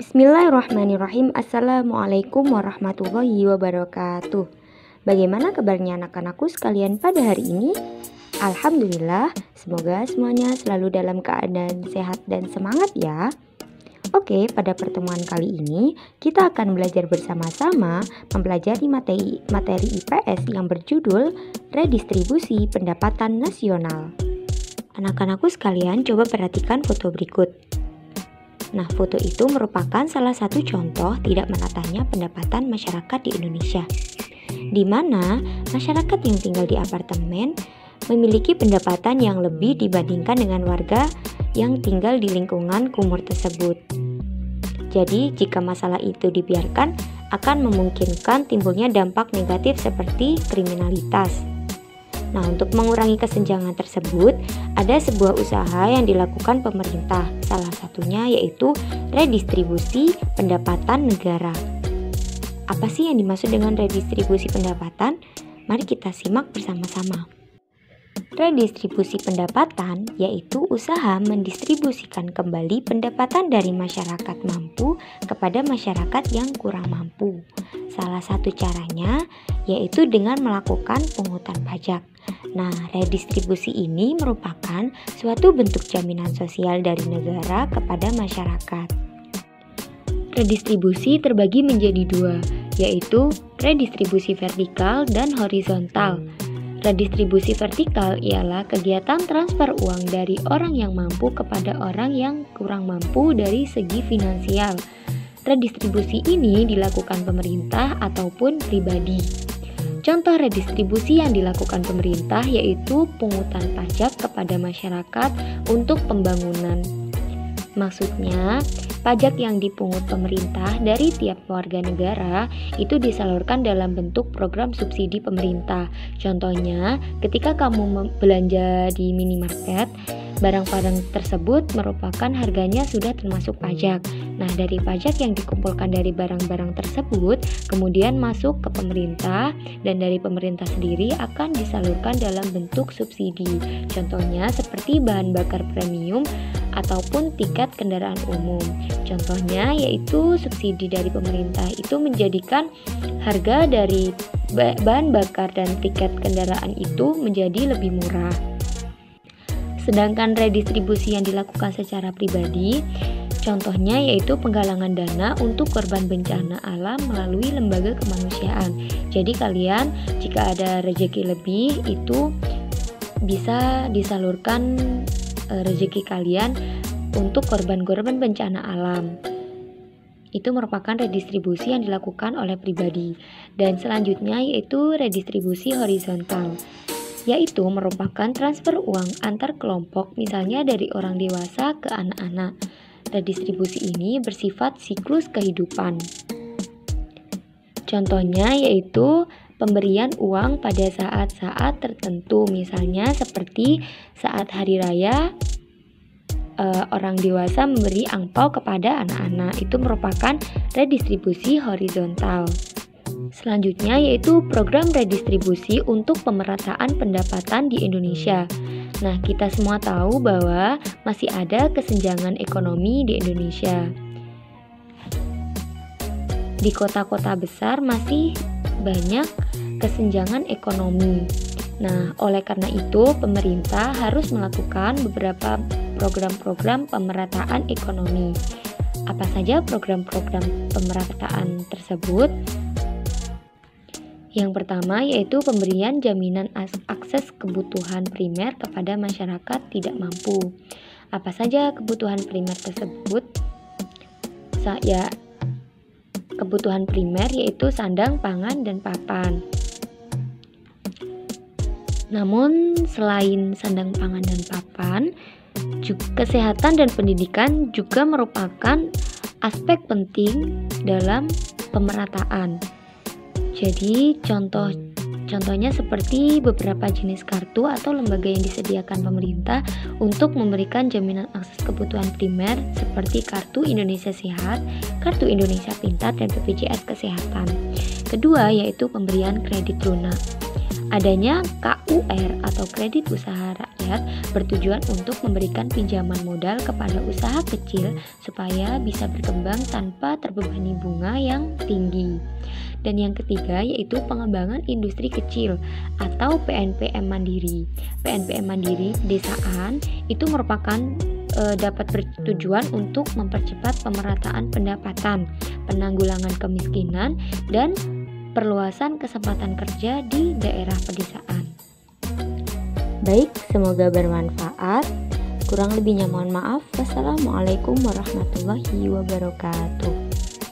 Bismillahirrahmanirrahim. Assalamualaikum warahmatullahi wabarakatuh. Bagaimana kabarnya anak-anakku sekalian pada hari ini? Alhamdulillah, semoga semuanya selalu dalam keadaan sehat dan semangat ya. Oke, pada pertemuan kali ini kita akan belajar bersama-sama mempelajari materi IPS yang berjudul Redistribusi Pendapatan Nasional. Anak-anakku sekalian, coba perhatikan foto berikut. Nah, foto itu merupakan salah satu contoh tidak meratanya pendapatan masyarakat di Indonesia, di mana masyarakat yang tinggal di apartemen memiliki pendapatan yang lebih dibandingkan dengan warga yang tinggal di lingkungan kumur tersebut. Jadi, jika masalah itu dibiarkan, akan memungkinkan timbulnya dampak negatif seperti kriminalitas. Nah, untuk mengurangi kesenjangan tersebut, ada sebuah usaha yang dilakukan pemerintah. Salah satunya yaitu redistribusi pendapatan negara. Apa sih yang dimaksud dengan redistribusi pendapatan? Mari kita simak bersama-sama. Redistribusi pendapatan yaitu usaha mendistribusikan kembali pendapatan dari masyarakat mampu kepada masyarakat yang kurang mampu. Salah satu caranya yaitu dengan melakukan pungutan pajak. Nah, redistribusi ini merupakan suatu bentuk jaminan sosial dari negara kepada masyarakat. Redistribusi terbagi menjadi dua, yaitu redistribusi vertikal dan horizontal. Redistribusi vertikal ialah kegiatan transfer uang dari orang yang mampu kepada orang yang kurang mampu dari segi finansial. Redistribusi ini dilakukan pemerintah ataupun pribadi. Contoh redistribusi yang dilakukan pemerintah yaitu pungutan pajak kepada masyarakat untuk pembangunan. Maksudnya, pajak yang dipungut pemerintah dari tiap warga negara itu disalurkan dalam bentuk program subsidi pemerintah. Contohnya, ketika kamu belanja di minimarket, barang-barang tersebut merupakan harganya sudah termasuk pajak. Nah, dari pajak yang dikumpulkan dari barang-barang tersebut kemudian masuk ke pemerintah, dan dari pemerintah sendiri akan disalurkan dalam bentuk subsidi. Contohnya seperti bahan bakar premium ataupun tiket kendaraan umum. Contohnya yaitu subsidi dari pemerintah itu menjadikan harga dari bahan bakar dan tiket kendaraan itu menjadi lebih murah. Sedangkan redistribusi yang dilakukan secara pribadi, contohnya yaitu penggalangan dana untuk korban bencana alam melalui lembaga kemanusiaan. Jadi kalian jika ada rezeki lebih itu bisa disalurkan rezeki kalian untuk korban-korban bencana alam. Itu merupakan redistribusi yang dilakukan oleh pribadi. Dan selanjutnya yaitu redistribusi horizontal, yaitu merupakan transfer uang antar kelompok, misalnya dari orang dewasa ke anak-anak. Redistribusi ini bersifat siklus kehidupan. Contohnya yaitu pemberian uang pada saat-saat tertentu, misalnya seperti saat hari raya, orang dewasa memberi angpau kepada anak-anak. Itu merupakan redistribusi horizontal. Selanjutnya yaitu program redistribusi untuk pemerataan pendapatan di Indonesia. Nah, kita semua tahu bahwa masih ada kesenjangan ekonomi di Indonesia. Di kota-kota besar masih banyak kesenjangan ekonomi. Nah, oleh karena itu pemerintah harus melakukan beberapa program-program pemerataan ekonomi. Apa saja program-program pemerataan tersebut? Yang pertama yaitu pemberian jaminan akses kebutuhan primer kepada masyarakat tidak mampu. Apa saja kebutuhan primer tersebut? Kebutuhan primer yaitu sandang, pangan, dan papan. Namun selain sandang, pangan, dan papan, kesehatan dan pendidikan juga merupakan aspek penting dalam pemerataan. Jadi contohnya seperti beberapa jenis kartu atau lembaga yang disediakan pemerintah untuk memberikan jaminan akses kebutuhan primer seperti Kartu Indonesia Sehat, Kartu Indonesia Pintar, dan BPJS Kesehatan. Kedua yaitu pemberian kredit lunak. Adanya KUR atau kredit usaha rakyat rakyat bertujuan untuk memberikan pinjaman modal kepada usaha kecil supaya bisa berkembang tanpa terbebani bunga yang tinggi. Dan yang ketiga yaitu pengembangan industri kecil atau PNPM mandiri. PNPM mandiri pedesaan itu merupakan dapat bertujuan untuk mempercepat pemerataan pendapatan, penanggulangan kemiskinan, dan perluasan kesempatan kerja di daerah pedesaan. Baik, semoga bermanfaat. Kurang lebihnya mohon maaf. Wassalamualaikum warahmatullahi wabarakatuh.